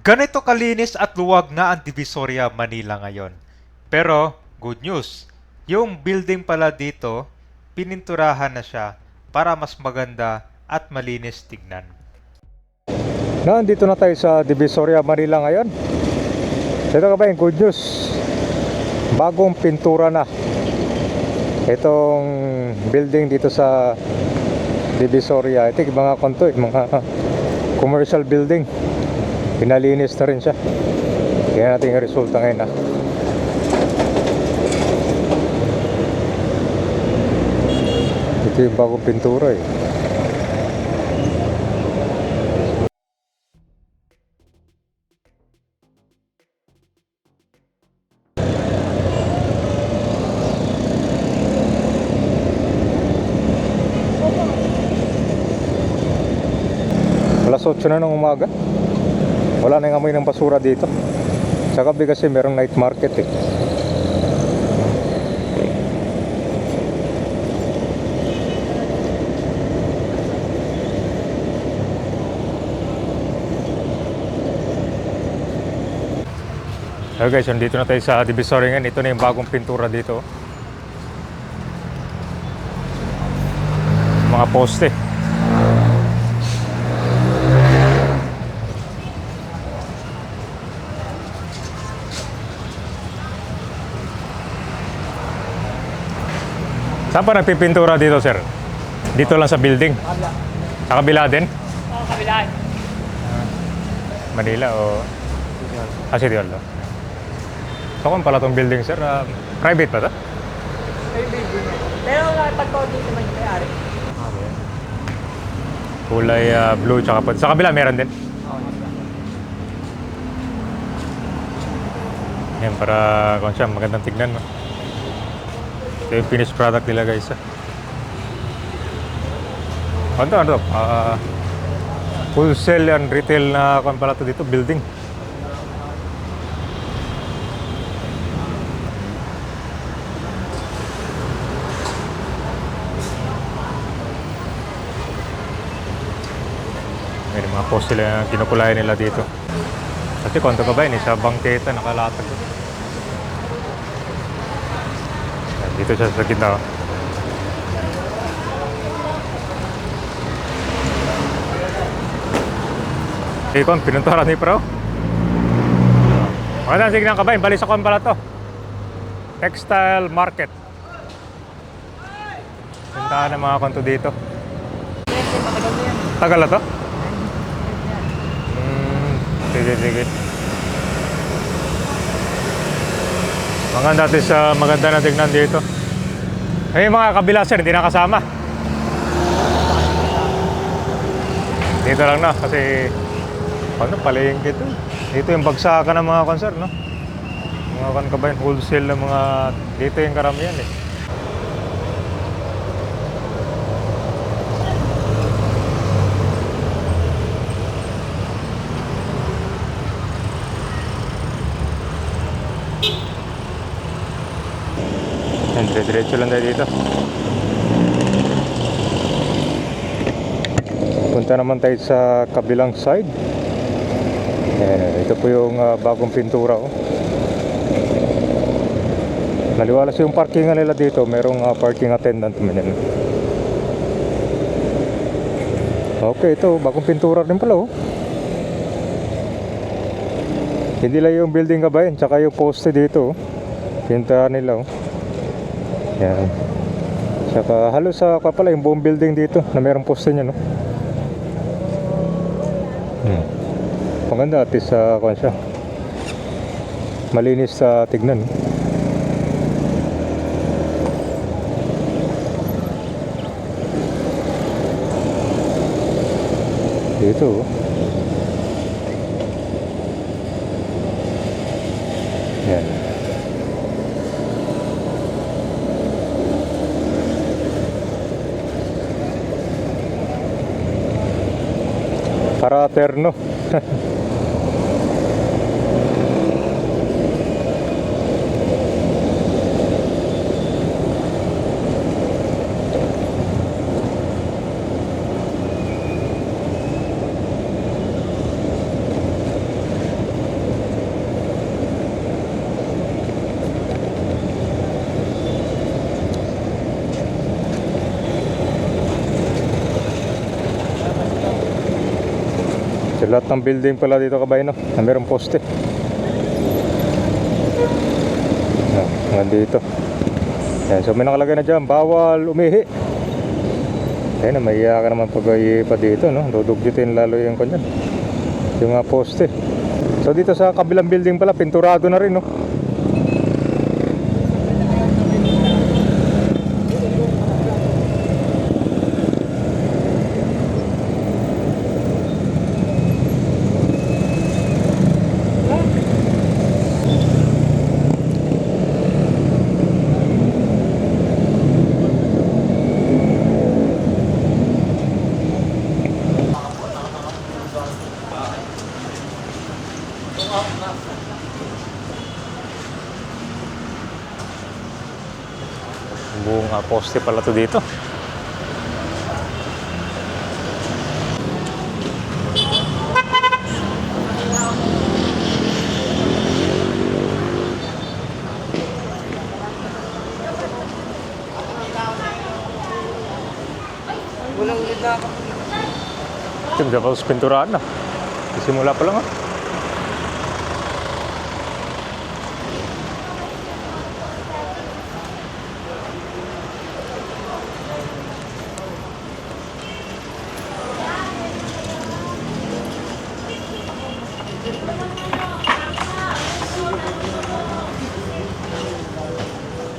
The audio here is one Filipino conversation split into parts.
Ganito kalinis at luwag na ang Divisoria, Manila ngayon. Pero, good news, yung building pala dito, pininturahan na siya para mas maganda at malinis tignan. Nandito na tayo sa Divisoria, Manila ngayon. Ito ka ba yung good news? Bagong pintura na itong building dito sa Divisoria. Ito yung mga konto, mga commercial building. Pinalinis na rin siya. Tingnan natin yung resulta ngayon ha. Ito yung bagong pintura eh. Alas 8 na ng umaga. Wala na yung amoy ng basura dito. Sa gabi kasi merong night market eh. Okay guys, nandito na tayo sa Divisoria ngayon. Ito na yung bagong pintura dito. Mga poste. Saan pa nagpipintura dito, sir? Dito lang sa building? Kabila. Sa kabila din? Oo, kabila. Manila o... City Hall. So kung pala itong building, sir, private pa ito? May building. Pero nakipag-call dito naman yung may-ari. Kulay blue tsaka pod. Sa kabila meron din? Oo, kabila. Yan, para kung siya, magandang tignan. No? Ito yung finished product nila guys. Ano to? Wholesale and retail na kung pala ito dito, building. May mga post sila na kinukulayan nila dito. Kasi konto ka ba yun? Sa bangketa nakalatag. Dito siya sa gitna. Ikon, pinuntaran ni Pro. Magandang signal ka ba yun? Bali sa kon pala to. Textile Market. Puntahan ng mga konto dito. Tagal na to? Sige. Maganda na tignan dito. Ay, mga kabila sir, hindi nakasama. Dito lang na kasi palengke ito. Dito yung bagsakan ng mga konser, no? Mga kan ka ba yung wholesale ng mga dito yung karamihan eh. Diretso lang tayo dito. Punta naman tayo sa kabilang side. Ito po yung bagong pintura. Naliwalas yung parkingan nila dito. Merong parking attendant. Okay, ito bagong pintura rin pala. Hindi lang yung building kabayan, tsaka yung poste dito. Pintahan nila. Yan. Saka halos sa pala yung buong building dito na mayroong poste niya, no? Maganda at least kung siya. Malinis sa tignan. Dito. Yan. Para terno. Sa lahat ng building pala dito kabayan, no? Na mayroong poste. Hanggang dito. Yan, so may nakalagay na dyan, bawal umihi. Ayun, mahiya ka naman pag pa dito, no? Dudugjutin lalo yung kanyan, yung poste. So dito sa kabilang building pala, pinturado na rin, no? Buong poste pala to dito. Walang ulit na ako. Ito, tapos pinturaan na. Simula pa lang,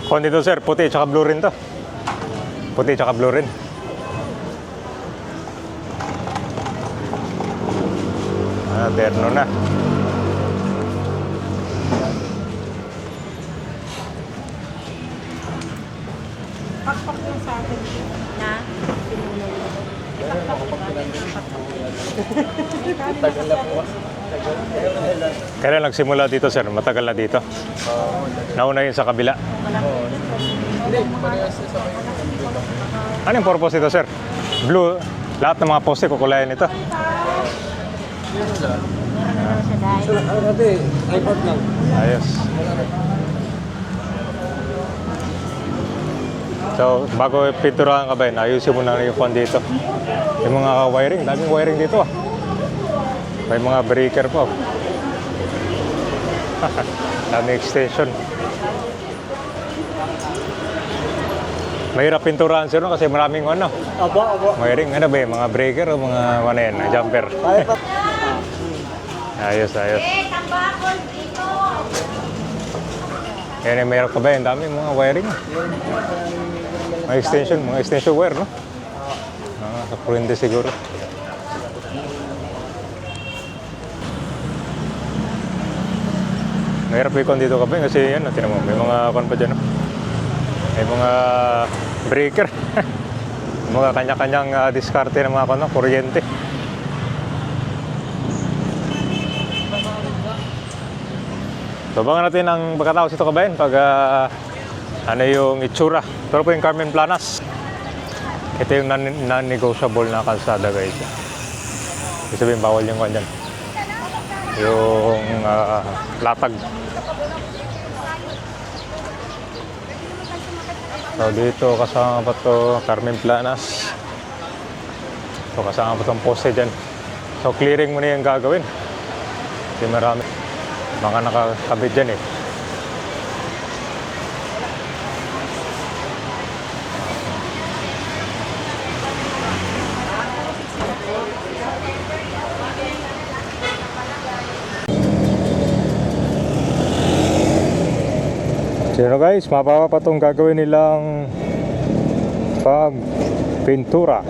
Kung dito sir, puti tsaka blue rin to. Puti tsaka blue rin. Terno na. Pakpak yung sa akin. Na? Kailan nagsimula dito sir? Matagal na dito? Nauna yun sa kabila. Ano yung purpose ito sir? Blue, lahat ng mga poste kukulayan ito. Ayos. So, bago pinturahan ka ba yun, ayusin mo na yung fan dito. Yung mga wiring, daming wiring dito ah. May mga breaker po. Daming extension. Mahirap pinturahan sir no? Kasi maraming ano. Wiring, ano ba yun? Mga breaker o mga ano yan, jumper. Ayos, ayos. Yan yung meron ka ba yun? Dami mga wiring. Mga extension wire, no? Sa kurente siguro. Mahirap ikon dito ka ba yun? Kasi yan, tinan mo, may mga kon pa dyan, no? May mga breaker. Mga kanya-kanyang diskarte ng mga kon, no? Kuryente. So, abangan natin ang pagkatapos ito kabayan pag ano yung itsura. Pero po yung Carmen Planas. Ito yung non-negotiable na kalsada guys. Ibig sabihin bawal yung kanyan. Yung latag. So dito kasama pa to Carmen Planas. So kasama pa itong poste dyan. So clearing mo na yung gagawin. Kasi marami. Mga nakakabit dyan eh. So guys, mababa pa itong gagawin nilang pagpintura.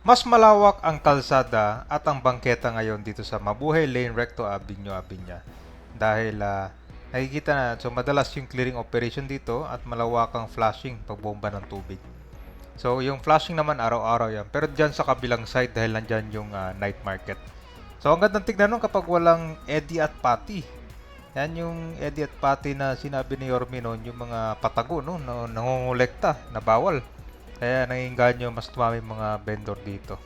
Mas malawak ang kalsada at ang bangketa ngayon dito sa Mabuhay Lane Recto Avenue dahil nakikita na so madalas yung clearing operation dito at malawak ang flashing pagbomba ng tubig. So, yung flashing naman araw-araw yan. Pero dyan sa kabilang side dahil nandyan yung night market. So, ang gandang tignan nun kapag walang Eddie at Patty. Yan yung Eddie at Patty na sinabi ni Yorme noon, yung mga patago, no, na nangongolekta, na bawal. Kaya nanginganyo mas tumami mga vendor dito.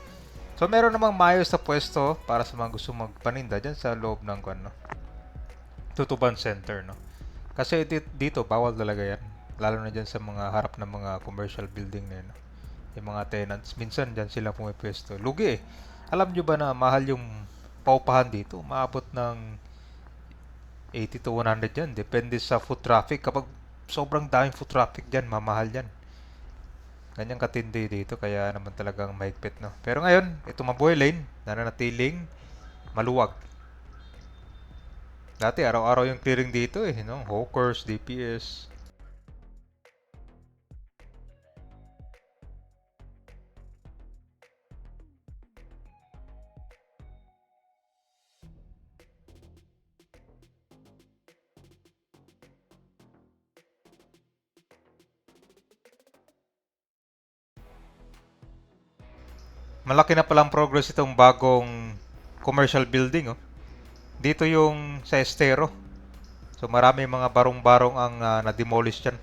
So, meron namang maayos na pwesto para sa mga gusto magpaninda dyan sa loob ng ano, Tutuban Center, no. Kasi dito bawal talaga yan. Lalo na dyan sa mga harap ng mga commercial building na yun, no? Yung mga tenants, minsan dyan sila pumipwesto. Lugi eh. Alam nyo ba na mahal yung paupahan dito? Maabot ng 80 to 100 yan. Depende sa foot traffic. Kapag sobrang daming foot traffic dyan, mamahal yan. Ganyang katindi dito, kaya naman talagang mahigpit, no? Pero ngayon, ito Mabuhay Lane, nananatiling maluwag. Dati, araw-araw yung clearing dito eh, no? Hawkers, DPS. Malaki na palang progress itong bagong commercial building, oh. Dito yung sa Estero. So marami mga barong-barong ang na-demolish dyan.